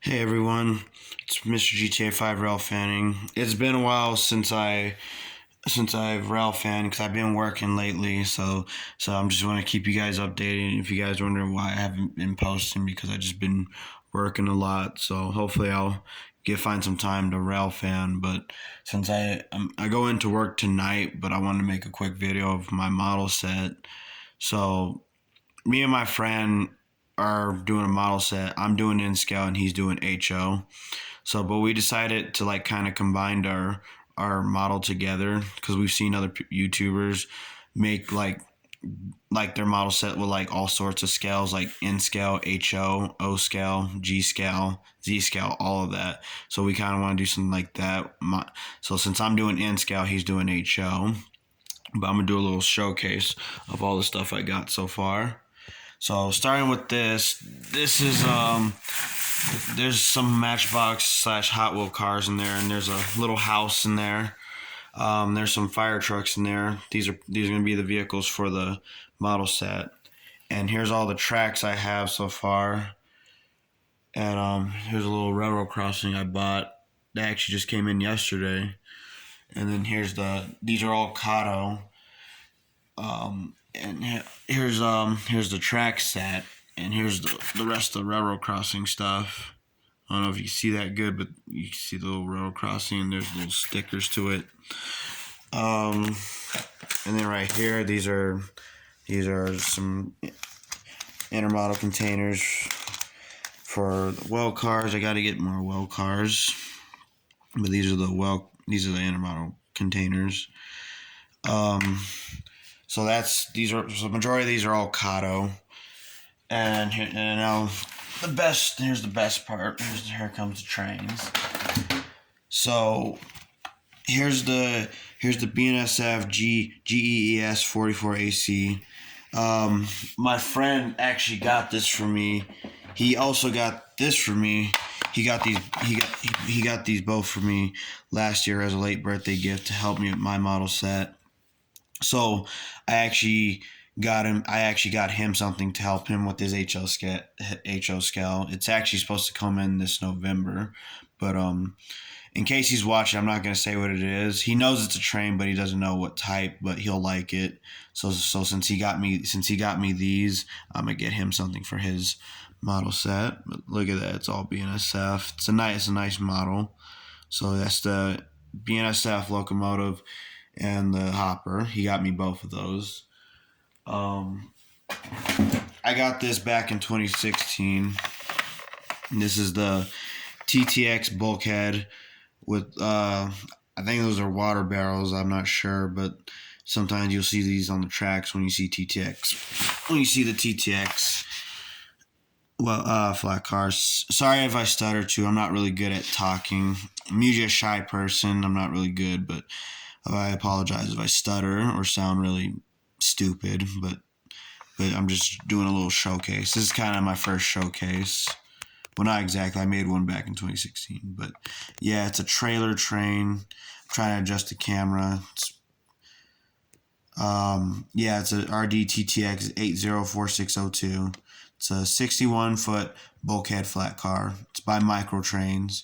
Hey everyone, it's Mr. GTA 5 Rail Fanning. It's been a while since I've rail fanned because I've been working lately, so I'm just want to keep you guys updated. If you guys are wondering why I haven't been posting, because I just been working a lot. So hopefully I'll find some time to rail fan. But since I go into work tonight, but I wanted to make a quick video of my model set. So me and my friend are doing a model set. I'm doing Inscale and he's doing HO. So, but we decided to like kind of combine our model together because we've seen other YouTubers make like their model set with like all sorts of scales, like N scale, HO, O scale, G scale, Z scale, all of that. So we kind of want to do something like that. So since I'm doing N scale, he's doing HO. But I'm gonna do a little showcase of all the stuff I got so far. So starting with this is there's some Matchbox slash Hot Wheel cars in there, and there's a little house in there. There's some fire trucks in there. These are gonna be the vehicles for the model set. And here's all the tracks I have so far. And here's a little railroad crossing I bought. That actually just came in yesterday. And then these are all Kato. And here's the track set, and here's the rest of the railroad crossing stuff. I don't know if you see that good, but you can see the little railroad crossing, and there's little stickers to it. And then right here, these are some intermodal containers for the well cars. I got to get more well cars, but these are the intermodal containers. So the majority of these are all Kato, and now here's the best part. Here comes the trains. So here's the Bnsf GEES 44 AC. My friend actually got this for me. He also got this for me. He got these both for me last year as a late birthday gift to help me with my model set. So I actually got him something to help him with his HO scale. It's actually supposed to come in this November, but in case he's watching, I'm not gonna say what it is. He knows it's a train, but he doesn't know what type, but he'll like it. So since he got me these, I'm gonna get him something for his model set. But look at that, it's all Bnsf. It's a nice model. So that's the Bnsf locomotive and the hopper. He got me both of those. I got this back in 2016. This is the TTX bulkhead with I think those are water barrels. I'm not sure, but sometimes you'll see these on the tracks when you see TTX. When you see the TTX flat cars. Sorry if I stutter too. I'm not really good at talking. I'm usually a shy person. I'm not really good, but I apologize if I stutter or sound really stupid, but I'm just doing a little showcase. This is kind of my first showcase. Well, not exactly. I made one back in 2016, but yeah, it's a trailer train. I'm trying to adjust the camera. It's a RD TTX 804602. It's a 61-foot bulkhead flat car. It's by Micro Trains.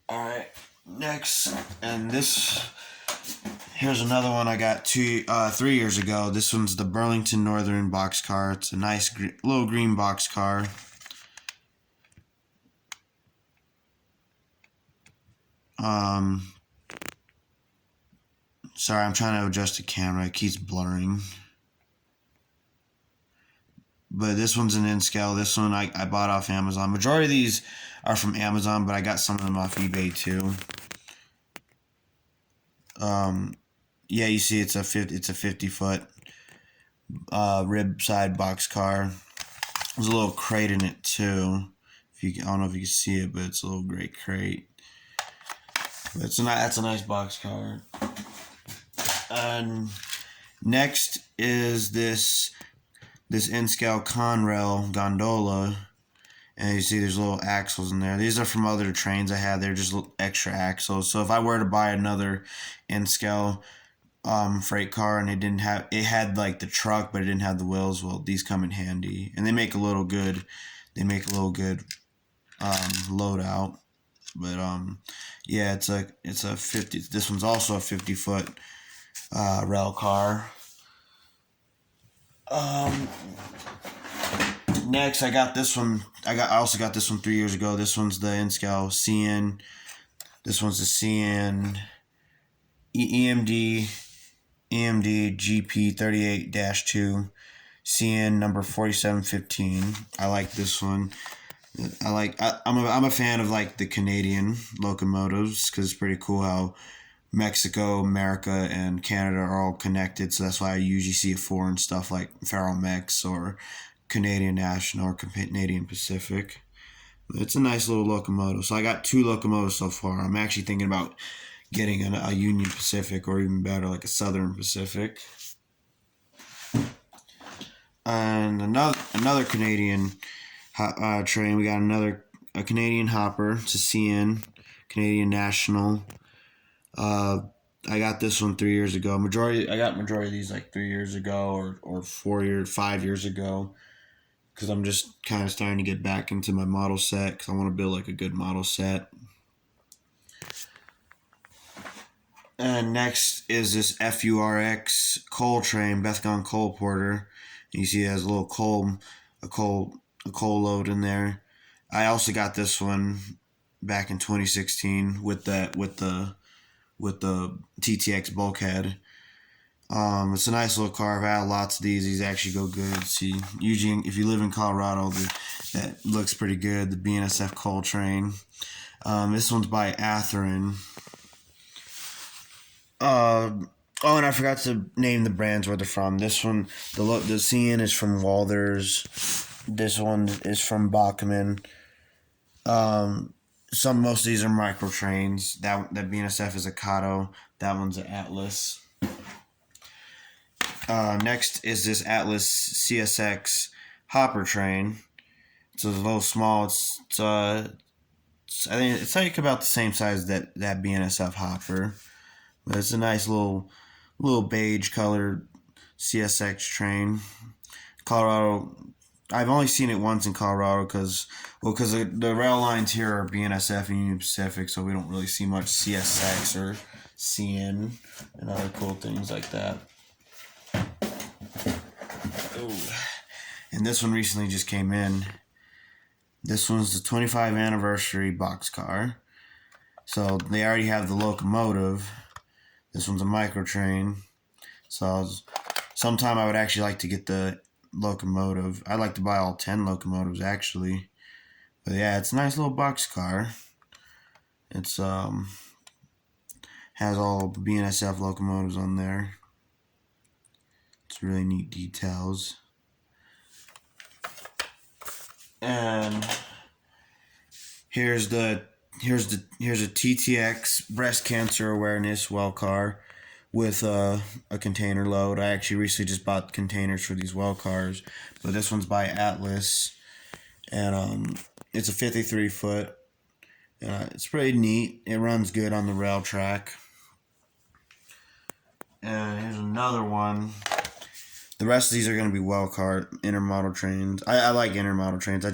All right. Next, and here's another one I got 3 years ago. This one's the Burlington Northern Boxcar. It's a nice little green boxcar. Sorry, I'm trying to adjust the camera. It keeps blurring. But this one's an Inscale. This one I bought off Amazon. Majority of these are from Amazon, but I got some of them off eBay too. Yeah, you see, it's a 50-foot rib side boxcar. There's a little crate in it too. I don't know if you can see it, but it's a little great crate. But that's a nice boxcar. And next is this Inscale Conrail Gondola. And you see there's little axles in there. These are from other trains I had. They're just extra axles. So if I were to buy another Inscale freight car, and it had like the truck, but it didn't have the wheels. Well, these come in handy, and they make a little good loadout. But yeah, it's a 50. This one's also a 50-foot rail car. Next, I got this one. I also got this one 3 years ago. This one's the Inscale CN. This one's the CN EMD GP 38-2 CN number 4715. I like this one. I'm a fan of like the Canadian locomotives because it's pretty cool how Mexico, America, and Canada are all connected. So that's why I usually see it foreign stuff like Ferromex or Canadian National or Canadian Pacific. It's a nice little locomotive. So I got 2 locomotives so far. I'm actually thinking about getting a Union Pacific, or even better, like a Southern Pacific. And another Canadian train. We got a Canadian hopper. It's a CN, Canadian National. I got this one 3 years ago. I got majority of these like 3 years ago or 5 years ago. Because I'm just kind of starting to get back into my model set because I want to build like a good model set. And next is this FURX coal train, Bethgon coal porter. You see it has a little coal load in there. I also got this one back in 2016 with the TTX bulkhead. It's a nice little car. I've had lots of these. These actually go good. See, usually if you live in Colorado, that looks pretty good. The Bnsf coal train. This one's by Atherin. And I forgot to name the brands where they're from. This one, the CN is from Walthers. This one is from Bachmann. Most of these are micro trains. That Bnsf is a Kato. That one's an Atlas. Next is this Atlas CSX hopper train. It's a little small. I think it's like about the same size that Bnsf hopper. But it's a nice little beige colored CSX train. Colorado. I've only seen it once in Colorado because the rail lines here are Bnsf and Union Pacific, so we don't really see much CSX or CN and other cool things like that. Oh, and this one recently just came in. This one's the 25 Anniversary Boxcar. So they already have the locomotive. This one's a micro train. So sometime I would actually like to get the locomotive. I'd like to buy all 10 locomotives actually. But yeah, it's a nice little boxcar. It's has all Bnsf locomotives on there. It's really neat details. And here's a TTX breast cancer awareness well car with a container load. I actually recently just bought containers for these well cars, but this one's by Atlas, and it's a 53 foot. It's pretty neat. It runs good on the rail track. And here's another one. The rest of these are going to be well car intermodal trains. I like intermodal trains. I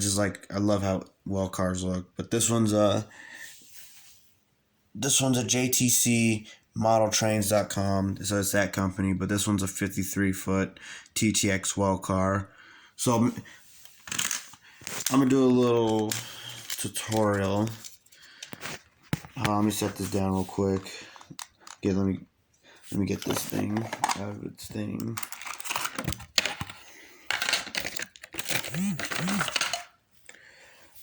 love how well cars look. But this one's a JTC modeltrains.com. So it's that company. But this one's a 53 foot TTX well car. So I'm going to do a little tutorial. Let me set this down real quick. Okay, let me get this thing out of its thing.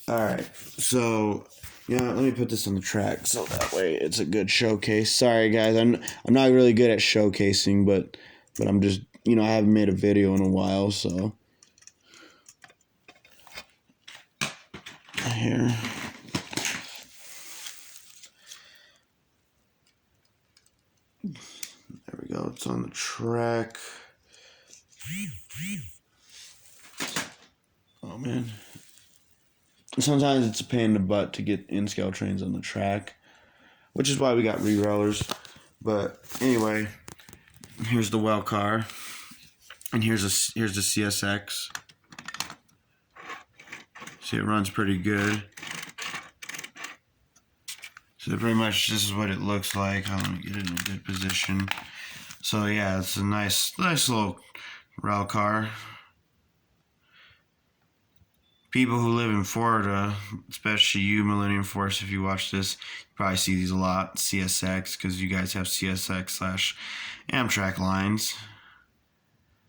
Alright, so let me put this on the track so that way it's a good showcase. Sorry guys, I'm not really good at showcasing, but I'm just, I haven't made a video in a while, so here. There we go, it's on the track. Oh man. Sometimes it's a pain in the butt to get Inscale trains on the track, which is why we got re-rollers. But anyway, Here's the well car, and here's the CSX. See, it runs pretty good. So pretty much this is what it looks like. I'm gonna get it in a good position. So yeah, it's a nice little rail car. People who live in Florida, especially you Millennium Force, if you watch this, you probably see these a lot, CSX, because you guys have CSX / Amtrak lines.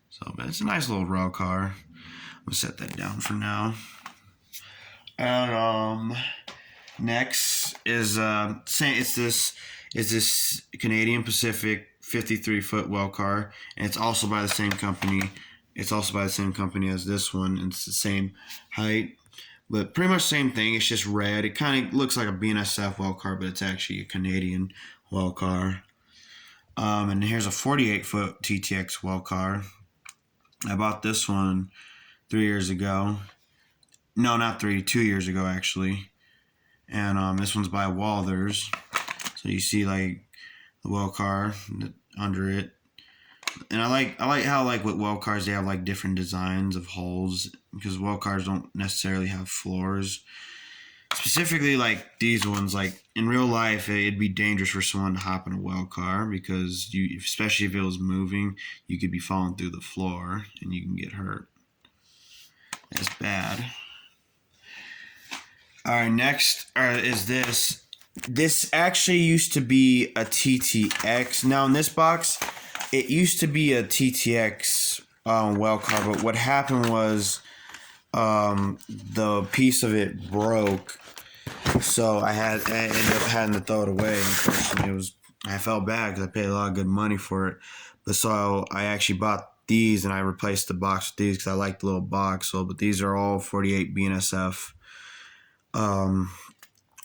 So, but it's a nice little rail car. I'll set that down for now. And next is this Canadian Pacific 53-foot well car, and it's also by the same company. It's also by the same company as this one. It's the same height, but pretty much same thing. It's just red. It kind of looks like a Bnsf well car, but it's actually a Canadian well car. And here's a 48-foot TTX well car. I bought this one 3 years ago. No, not 3, 2 years ago actually. And this one's by Walthers. So you see like the well car under it. And I like how like with well cars they have like different designs of holes, because well cars don't necessarily have floors. Specifically like these ones, like in real life it'd be dangerous for someone to hop in a well car, because you, especially if it was moving, you could be falling through the floor and you can get hurt. That's bad. Alright, next is this. This actually used to be a TTX. Now in this box, it used to be a TTX well car, but what happened was the piece of it broke, so I ended up having to throw it away. Unfortunately, I felt bad because I paid a lot of good money for it. But so I actually bought these and I replaced the box with these because I like the little box. So, but these are all 48 Bnsf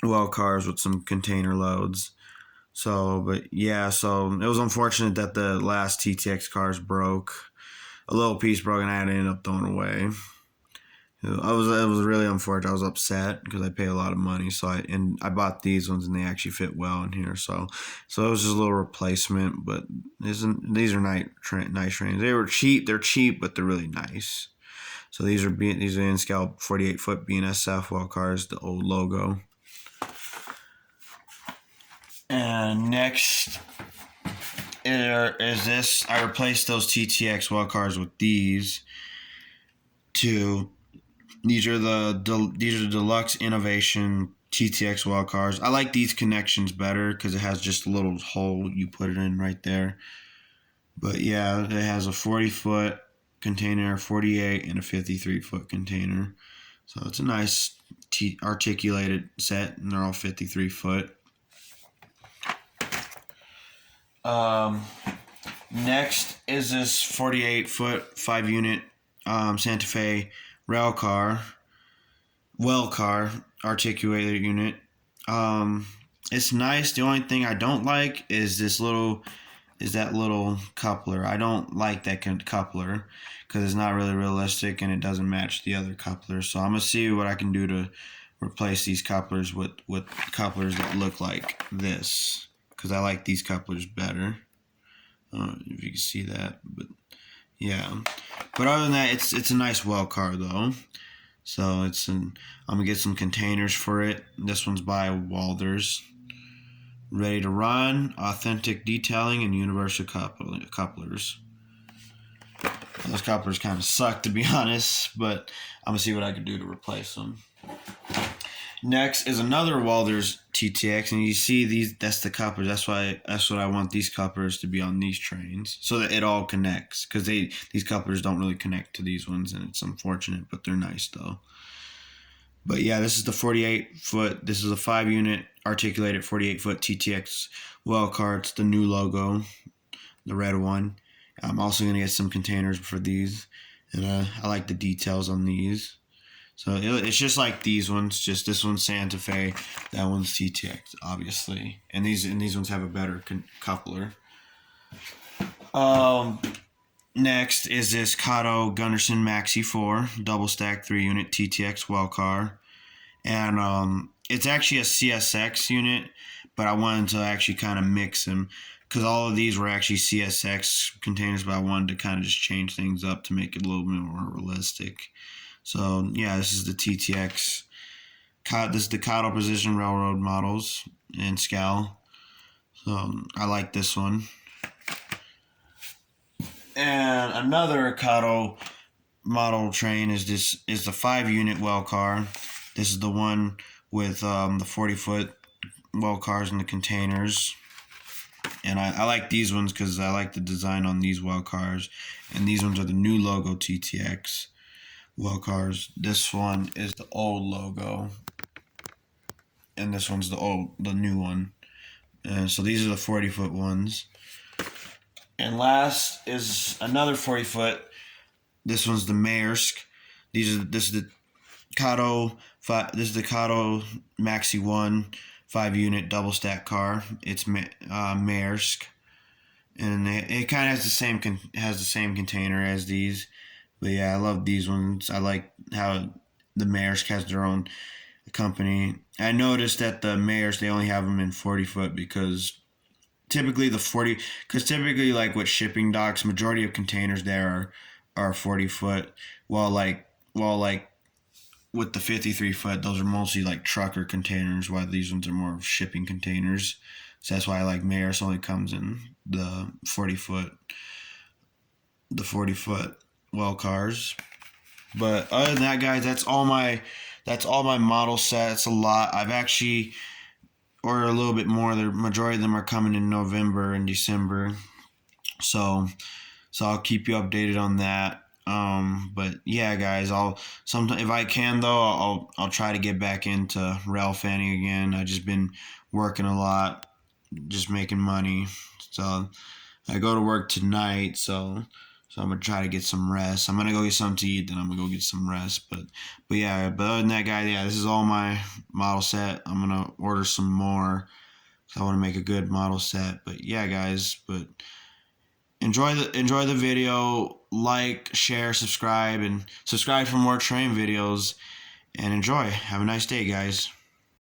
well cars with some container loads. So, but yeah, so it was unfortunate that the last TTX cars broke. A little piece broke and I had to end up throwing it away. It was really unfortunate. I was upset because I paid a lot of money. So I bought these ones and they actually fit well in here. So it was just a little replacement. But these are nice trains. They were cheap. They're cheap, but they're really nice. So these are Inscale 48-foot Bnsf well cars, the old logo. And next is this. I replaced those TTX well cars with these two. These are the Deluxe Innovation TTX well cars. I like these connections better because it has just a little hole you put it in right there. But yeah, it has a 40-foot container, 48, and a 53-foot container. So it's a nice articulated set, and they're all 53-foot. Next is this 48-foot 5-unit Santa Fe rail car, well car, articulated unit. It's nice. The only thing I don't like is that little coupler. I don't like that coupler because it's not really realistic and it doesn't match the other couplers. So I'm gonna see what I can do to replace these couplers with couplers that look like this, because I like these couplers better. If you can see that, but yeah. But other than that, it's a nice well car though. So I'm gonna get some containers for it. This one's by Walthers. Ready to run, authentic detailing, and universal couplers. Those couplers kind of suck, to be honest, but I'm gonna see what I can do to replace them. Next is another Walthers TTX, and you see these. That's the couplers. That's what I want these couplers to be on these trains, so that it all connects. Because these couplers don't really connect to these ones, and it's unfortunate, but they're nice though. But yeah, this is the 48-foot. This is a 5-unit articulated 48-foot TTX well car. It's the new logo, the red one. I'm also gonna get some containers for these, and I like the details on these. So it's just like these ones. Just this one's Santa Fe, that one's TTX, obviously, and these ones have a better coupler. Next is this Kato Gunderson Maxi 4 double stack 3-unit TTX well car, and it's actually a CSX unit, but I wanted to actually kind of mix them. because all of these were actually CSX containers, but I wanted to kind of just change things up to make it a little bit more realistic. So yeah, this is the TTX. This is the Cattle Precision Railroad models in scale. So I like this one. And another Cattle model train is the 5-unit well car. This is the one with the 40-foot well cars in the containers. And I like these ones because I like the design on these well cars. And these ones are the new logo TTX well cars. This one is the old logo, and this one's the new one. And so these are the 40-foot ones. And last is another 40-foot. This one's the Maersk. This is the Kato. This is the Kato Maxi 1 5-unit double stack car. It's Maersk, and it kind of has the same container as these. But yeah, I love these ones. I like how the Maersk has their own company. I noticed that the Maersk, they only have them in 40-foot because typically like with shipping docks, majority of containers there are 40-foot, while with the 53-foot, those are mostly like trucker containers, while these ones are more of shipping containers. So that's why I like Maersk only comes in the 40-foot well cars. But other than that, guys, that's all my model sets. A lot. I've actually ordered a little bit more. The majority of them are coming in November and December. So I'll keep you updated on that. But yeah, guys, if I can though, I'll try to get back into rail fanning again. I've just been working a lot, just making money. So I go to work tonight, so I'm gonna try to get some rest. I'm gonna go get something to eat, then I'm gonna go get some rest. But yeah, but other than that, guys, yeah, this is all my model set. I'm gonna order some more. So I want to make a good model set. But yeah, guys, but enjoy the video. Like, share, subscribe for more train videos, and enjoy. Have a nice day, guys.